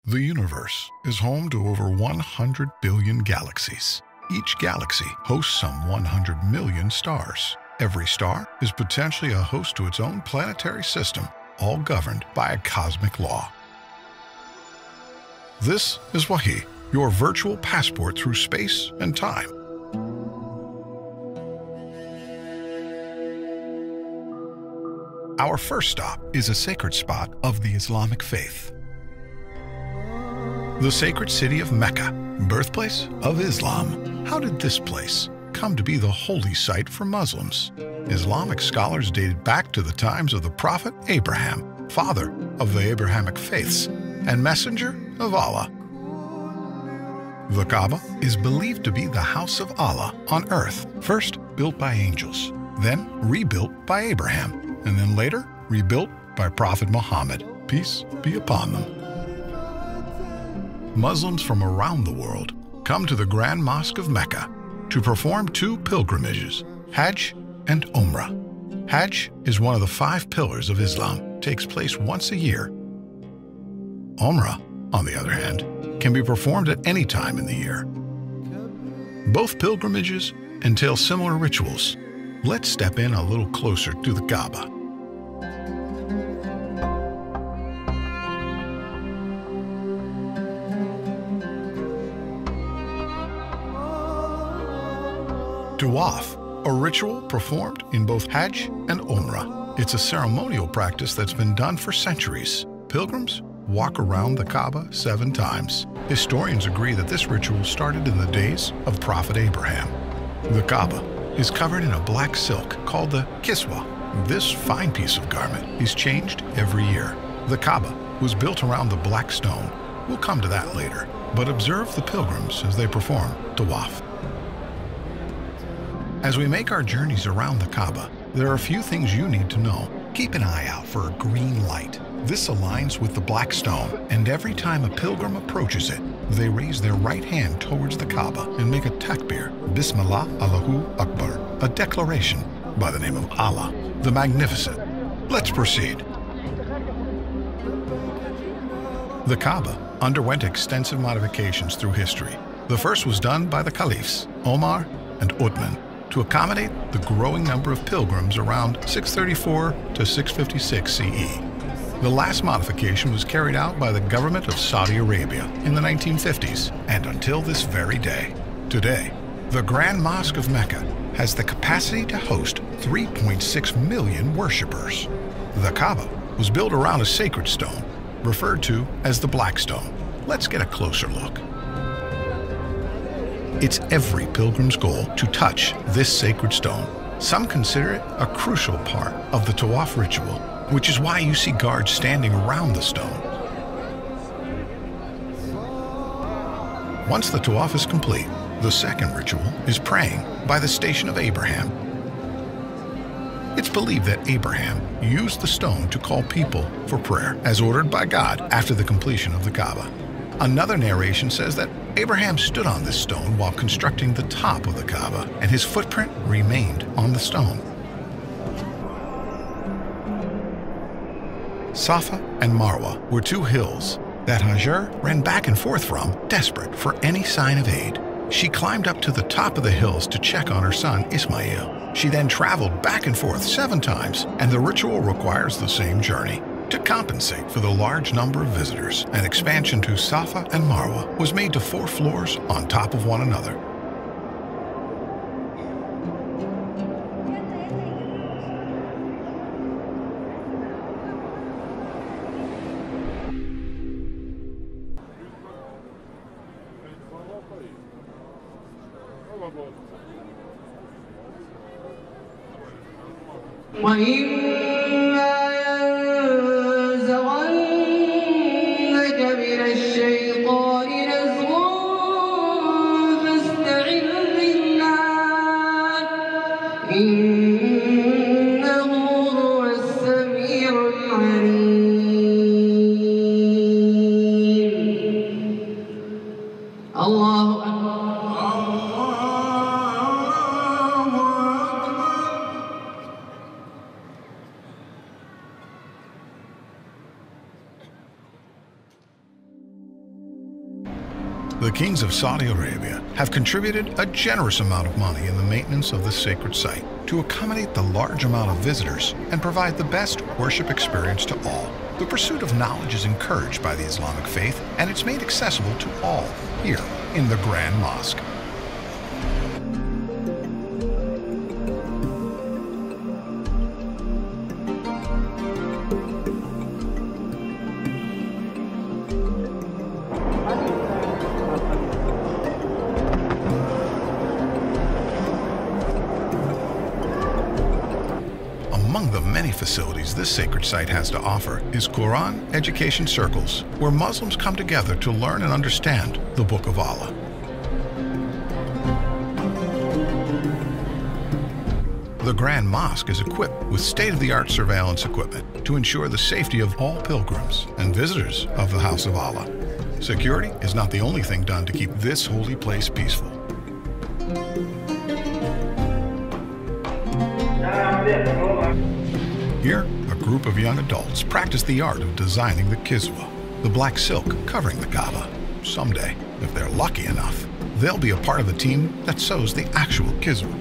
The universe is home to over 100 billion galaxies. Each galaxy hosts some 100 million stars. Every star is potentially a host to its own planetary system, all governed by a cosmic law. This is Wahi, your virtual passport through space and time. Our first stop is a sacred spot of the Islamic faith. The sacred city of Mecca, birthplace of Islam. How did this place come to be the holy site for Muslims? Islamic scholars dated back to the times of the Prophet Abraham, father of the Abrahamic faiths, and messenger of Allah. The Kaaba is believed to be the house of Allah on earth, first built by angels, then rebuilt by Abraham, and then later rebuilt by Prophet Muhammad, peace be upon them. Muslims from around the world come to the Grand Mosque of Mecca to perform two pilgrimages, Hajj and Umrah. Hajj is one of the 5 pillars of Islam, takes place once a year. Umrah, on the other hand, can be performed at any time in the year. Both pilgrimages entail similar rituals. Let's step in a little closer to the Kaaba. Tawaf, a ritual performed in both Hajj and Umrah. It's a ceremonial practice that's been done for centuries. Pilgrims walk around the Kaaba 7 times. Historians agree that this ritual started in the days of Prophet Abraham. The Kaaba is covered in a black silk called the kiswa. This fine piece of garment is changed every year. The Kaaba was built around the black stone. We'll come to that later, but observe the pilgrims as they perform tawaf. As we make our journeys around the Kaaba, there are a few things you need to know. Keep an eye out for a green light. This aligns with the black stone, and every time a pilgrim approaches it, they raise their right hand towards the Kaaba and make a takbir, Bismillah Allahu Akbar, a declaration by the name of Allah, the Magnificent. Let's proceed. The Kaaba underwent extensive modifications through history. The first was done by the caliphs, Omar and Uthman, to accommodate the growing number of pilgrims around 634 to 656 CE. The last modification was carried out by the government of Saudi Arabia in the 1950s and until this very day. Today, the Grand Mosque of Mecca has the capacity to host 3.6 million worshippers. The Kaaba was built around a sacred stone, referred to as the Black Stone. Let's get a closer look. It's every pilgrim's goal to touch this sacred stone. Some consider it a crucial part of the tawaf ritual, which is why you see guards standing around the stone. Once the tawaf is complete, the second ritual is praying by the station of Abraham. It's believed that Abraham used the stone to call people for prayer, as ordered by God after the completion of the Kaaba. Another narration says that Abraham stood on this stone while constructing the top of the Kaaba, and his footprint remained on the stone. Safa and Marwa were 2 hills that Hajar ran back and forth from, desperate for any sign of aid. She climbed up to the top of the hills to check on her son Ismail. She then traveled back and forth 7 times, and the ritual requires the same journey. To compensate for the large number of visitors, an expansion to Safa and Marwa was made to 4 floors on top of one another. The kings of Saudi Arabia have contributed a generous amount of money in the maintenance of this sacred site to accommodate the large amount of visitors and provide the best worship experience to all. The pursuit of knowledge is encouraged by the Islamic faith, and it's made accessible to all here in the Grand Mosque. Among the many facilities this sacred site has to offer is Quran education circles, where Muslims come together to learn and understand the Book of Allah. The Grand Mosque is equipped with state-of-the-art surveillance equipment to ensure the safety of all pilgrims and visitors of the House of Allah. Security is not the only thing done to keep this holy place peaceful. Here, a group of young adults practice the art of designing the kiswa, the black silk covering the Kaaba. Someday, if they're lucky enough, they'll be a part of the team that sews the actual kiswa.